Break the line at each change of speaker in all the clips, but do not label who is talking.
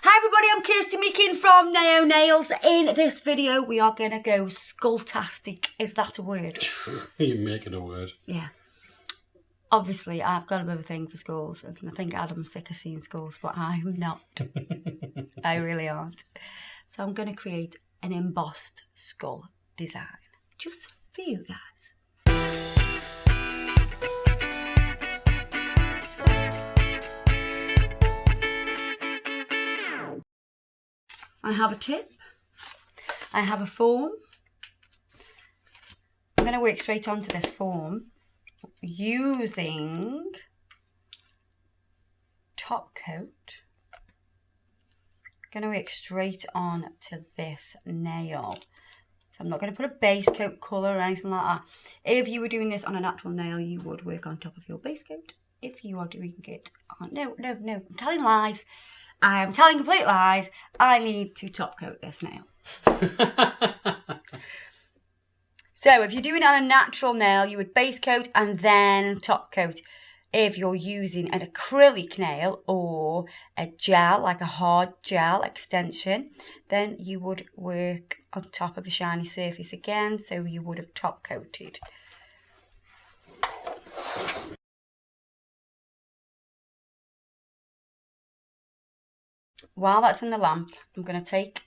Hi everybody, I'm Kirsty Meakin from Naio Nails. In this video we are going to go skulltastic. Is that a word?
You're making a word.
Yeah. Obviously I've got a bit of a thing for skulls, and I think Adam's sick of seeing skulls, but I'm not. I really aren't. So I'm going to create an embossed skull design. Just for you guys. I have a tip, I have a form. I'm going to work straight onto this form using top coat. I'm going to work straight on to this nail. So I'm not going to put a base coat colour or anything like that. If you were doing this on a natural nail, you would work on top of your base coat. If you are doing it on... No, I'm telling lies. I am telling complete lies. I need to top coat this nail. So if you're doing it on a natural nail, you would base coat and then top coat. If you're using an acrylic nail or a gel, like a hard gel extension, then you would work on top of a shiny surface again, so you would have top coated. While that's in the lamp, I'm going to take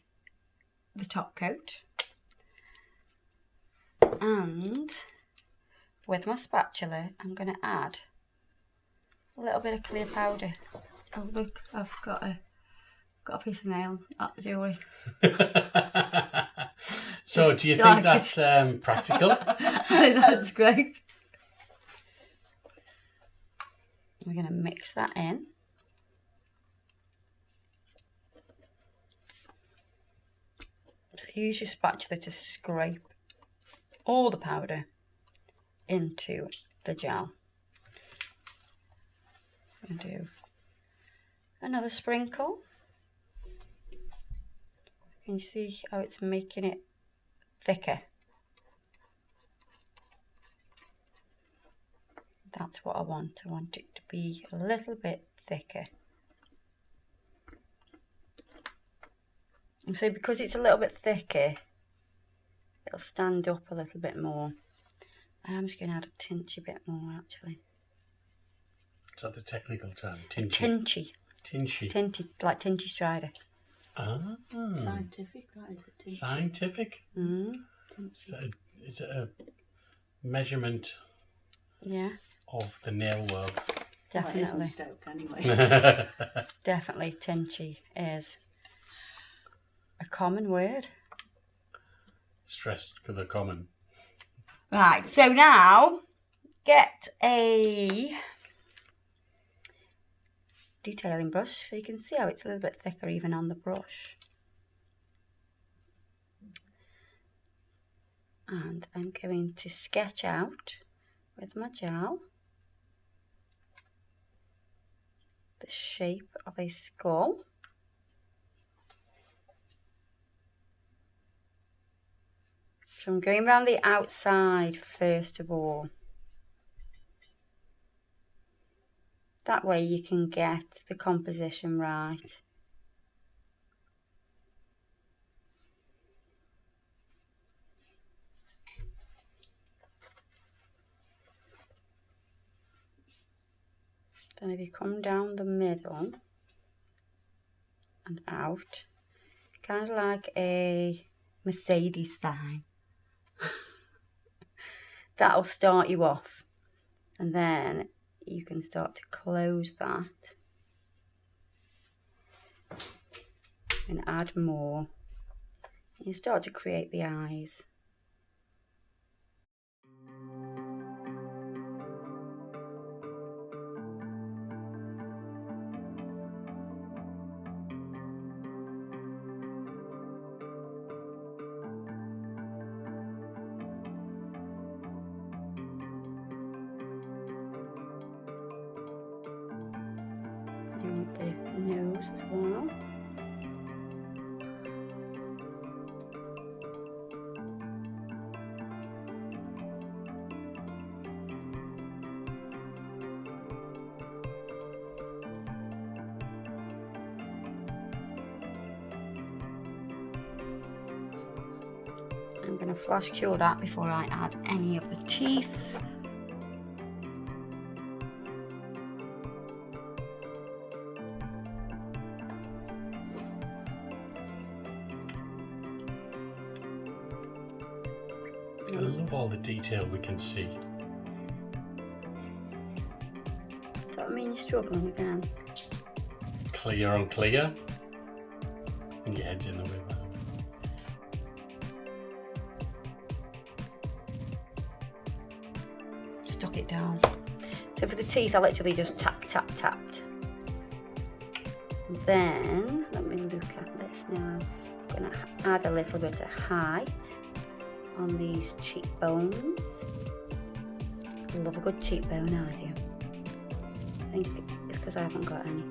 the top coat and with my spatula I'm going to add a little bit of clear powder. Oh look, I've got a piece of nail at the jewellery.
So do you think that's practical?
I think that's great. We're going to mix that in. So use your spatula to scrape all the powder into the gel. And do another sprinkle. Can you see how it's making it thicker? That's what I want. I want it to be a little bit thicker. And so because it's a little bit thicker, it'll stand up a little bit more. I'm just going to add a tinchy bit more actually.
Is that the technical term? Tinchy.
Tinchy.
Tinchy.
Tinchy, like Tinchy Strider.
Ah.
Scientific, right?
Scientific?
Mm.
Is it a measurement of the nail world?
Definitely.
Well, it isn't Stoke anyway.
Definitely Tinchy is a common word.
Stressed to the common.
Right, so now get a detailing brush so you can see how it's a little bit thicker even on the brush. And I'm going to sketch out with my gel the shape of a skull. So I'm going around the outside first of all. That way you can get the composition right. Then if you come down the middle and out, kind of like a Mercedes sign. That'll start you off, and then you can start to close that and add more. You start to create the eyes. And the nose as well. I'm going to flash cure that before I add any of the teeth.
I love all the detail we can see.
Does that mean you're struggling again?
Clear on clear. And your head's in the way.
Stuck it down. So for the teeth, I literally just tapped. Then, let me look at this now. I'm going to add a little bit of height on these cheekbones. I love a good cheekbone, I do. I think it's because I haven't got any.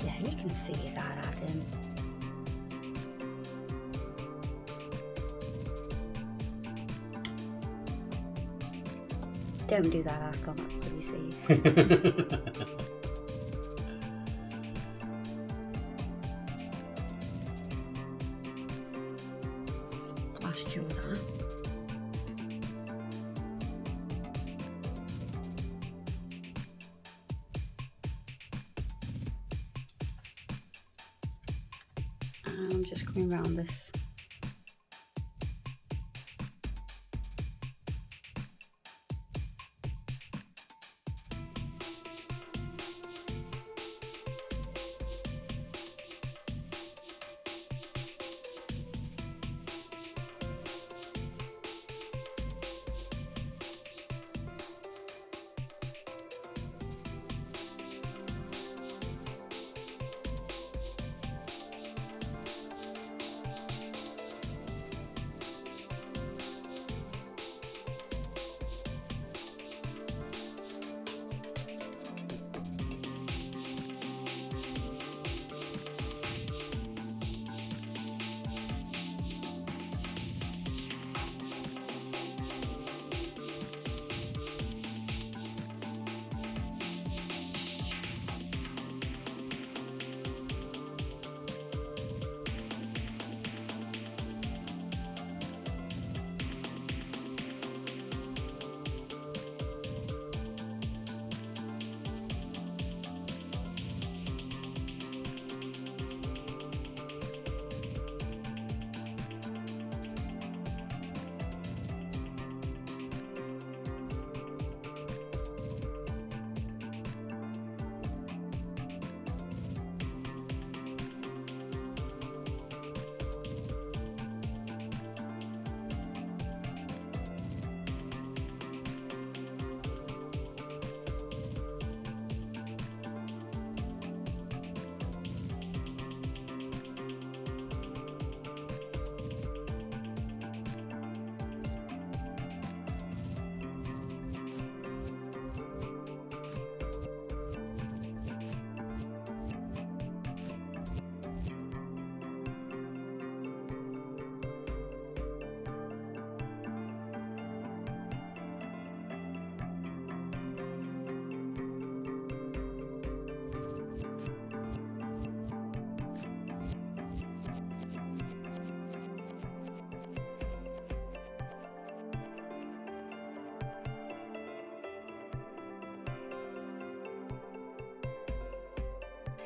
Yeah, you can see that adding. Don't do that, I can't really see. Flash cure that. I'm just coming around this.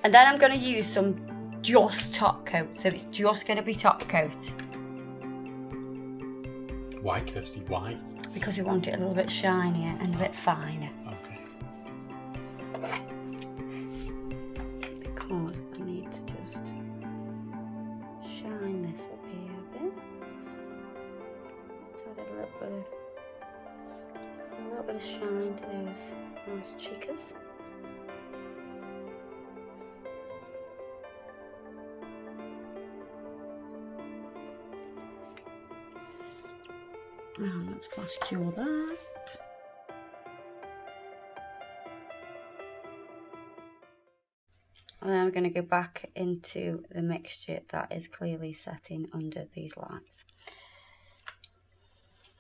And then I'm going to use some just top coat. So it's just going to be top coat.
Why, Kirsty? Why?
Because we want it a little bit shinier and a bit finer.
Okay.
Because I need to just shine this up here a bit. Let's add a little bit of shine to those cheekers. And let's flash cure that. And then I'm going to go back into the mixture that is clearly setting under these lights.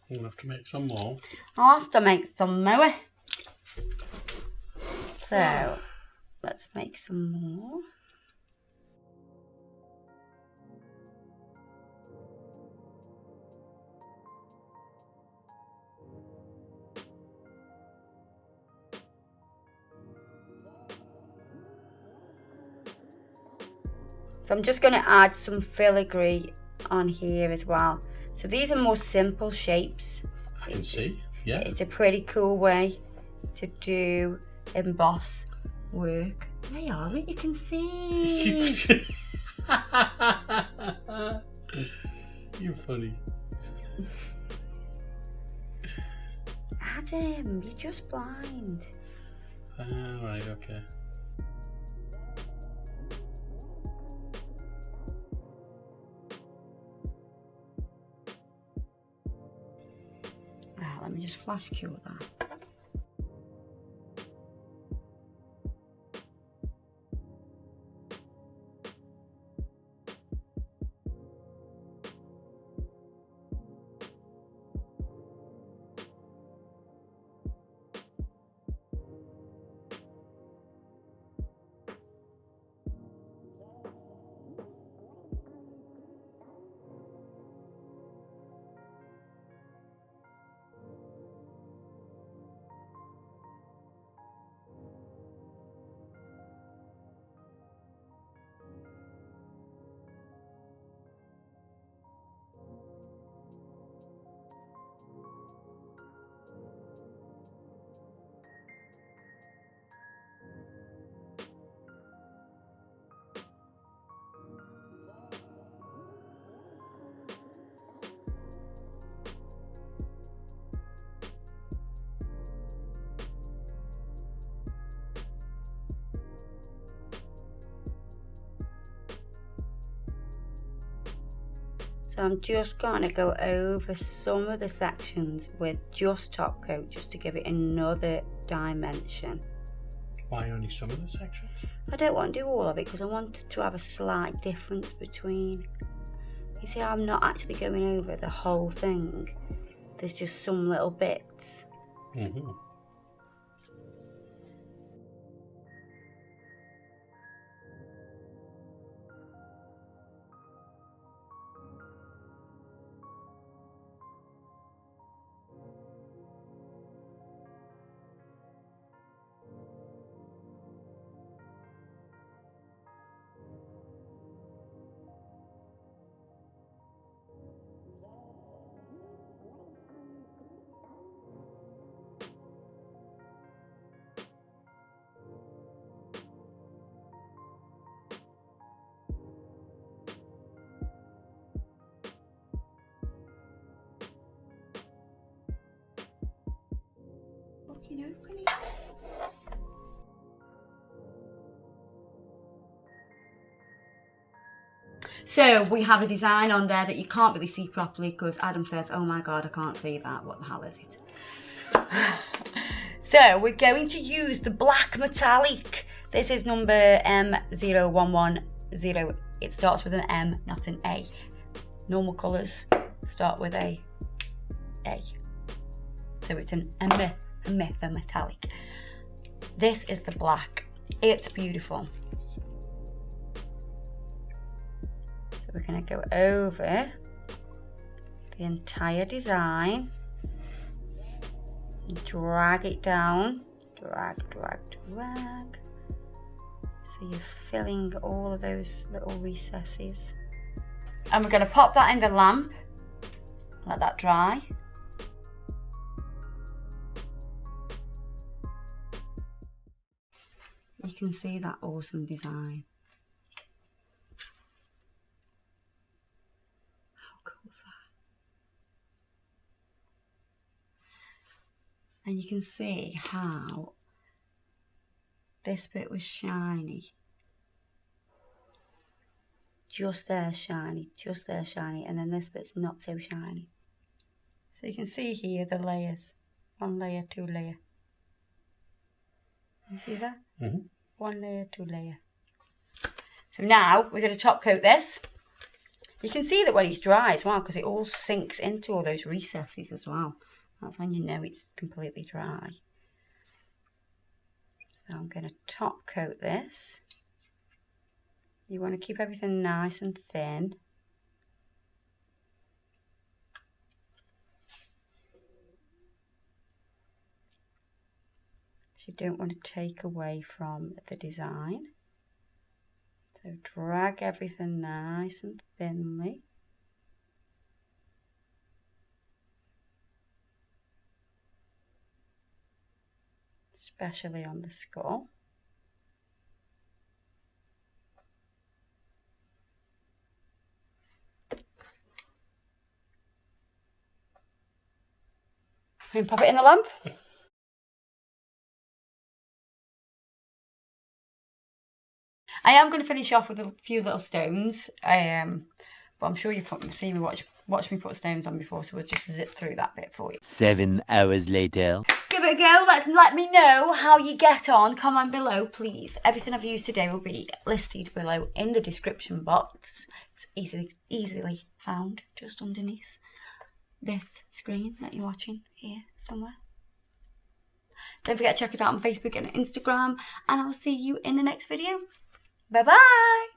You'll have to make some more.
I'll have to make some more. So, let's make some more. So I'm just going to add some filigree on here as well. So these are more simple shapes.
I can see, yeah.
It's a pretty cool way to do emboss work. There you are, look, you can see.
You're funny.
Adam, you're just blind.
Right, okay.
Right, let me just flash cure that. So I'm just going to go over some of the sections with just top coat, just to give it another dimension.
Why only some of the sections?
I don't want to do all of it because I want to have a slight difference between. You see, I'm not actually going over the whole thing. There's just some little bits.
Mm-hmm.
So we have a design on there that you can't really see properly because Adam says, oh my God, I can't see that. What the hell is it? So we're going to use the black metallic. This is number M0110. It starts with an M, not an A. Normal colours start with a A. So it's a metallic. This is the black. It's beautiful. So we're going to go over the entire design and drag it down. Drag. So you're filling all of those little recesses. And we're going to pop that in the lamp. Let that dry. You can see that awesome design. How cool is that? And you can see how this bit was shiny. Just there shiny, and then this bit's not so shiny. So you can see here the layers. 1 layer, 2 layer. You see that?
Mm-hmm.
1 layer, 2 layer. So now we're going to top coat this. You can see that when it's dry as well, because it all sinks into all those recesses as well. That's when you know it's completely dry. So I'm going to top coat this. You want to keep everything nice and thin. You don't want to take away from the design. So So drag everything nice and thinly. Especially on the skull. And pop it in the lamp. I am going to finish off with a few little stones, but I'm sure you've seen me watch me put stones on before, so we'll just zip through that bit for you.
7 hours later.
Give it a go. Let me know how you get on. Comment below, please. Everything I've used today will be listed below in the description box. It's easily found just underneath this screen that you're watching here somewhere. Don't forget to check us out on Facebook and Instagram, and I will see you in the next video. Bye bye.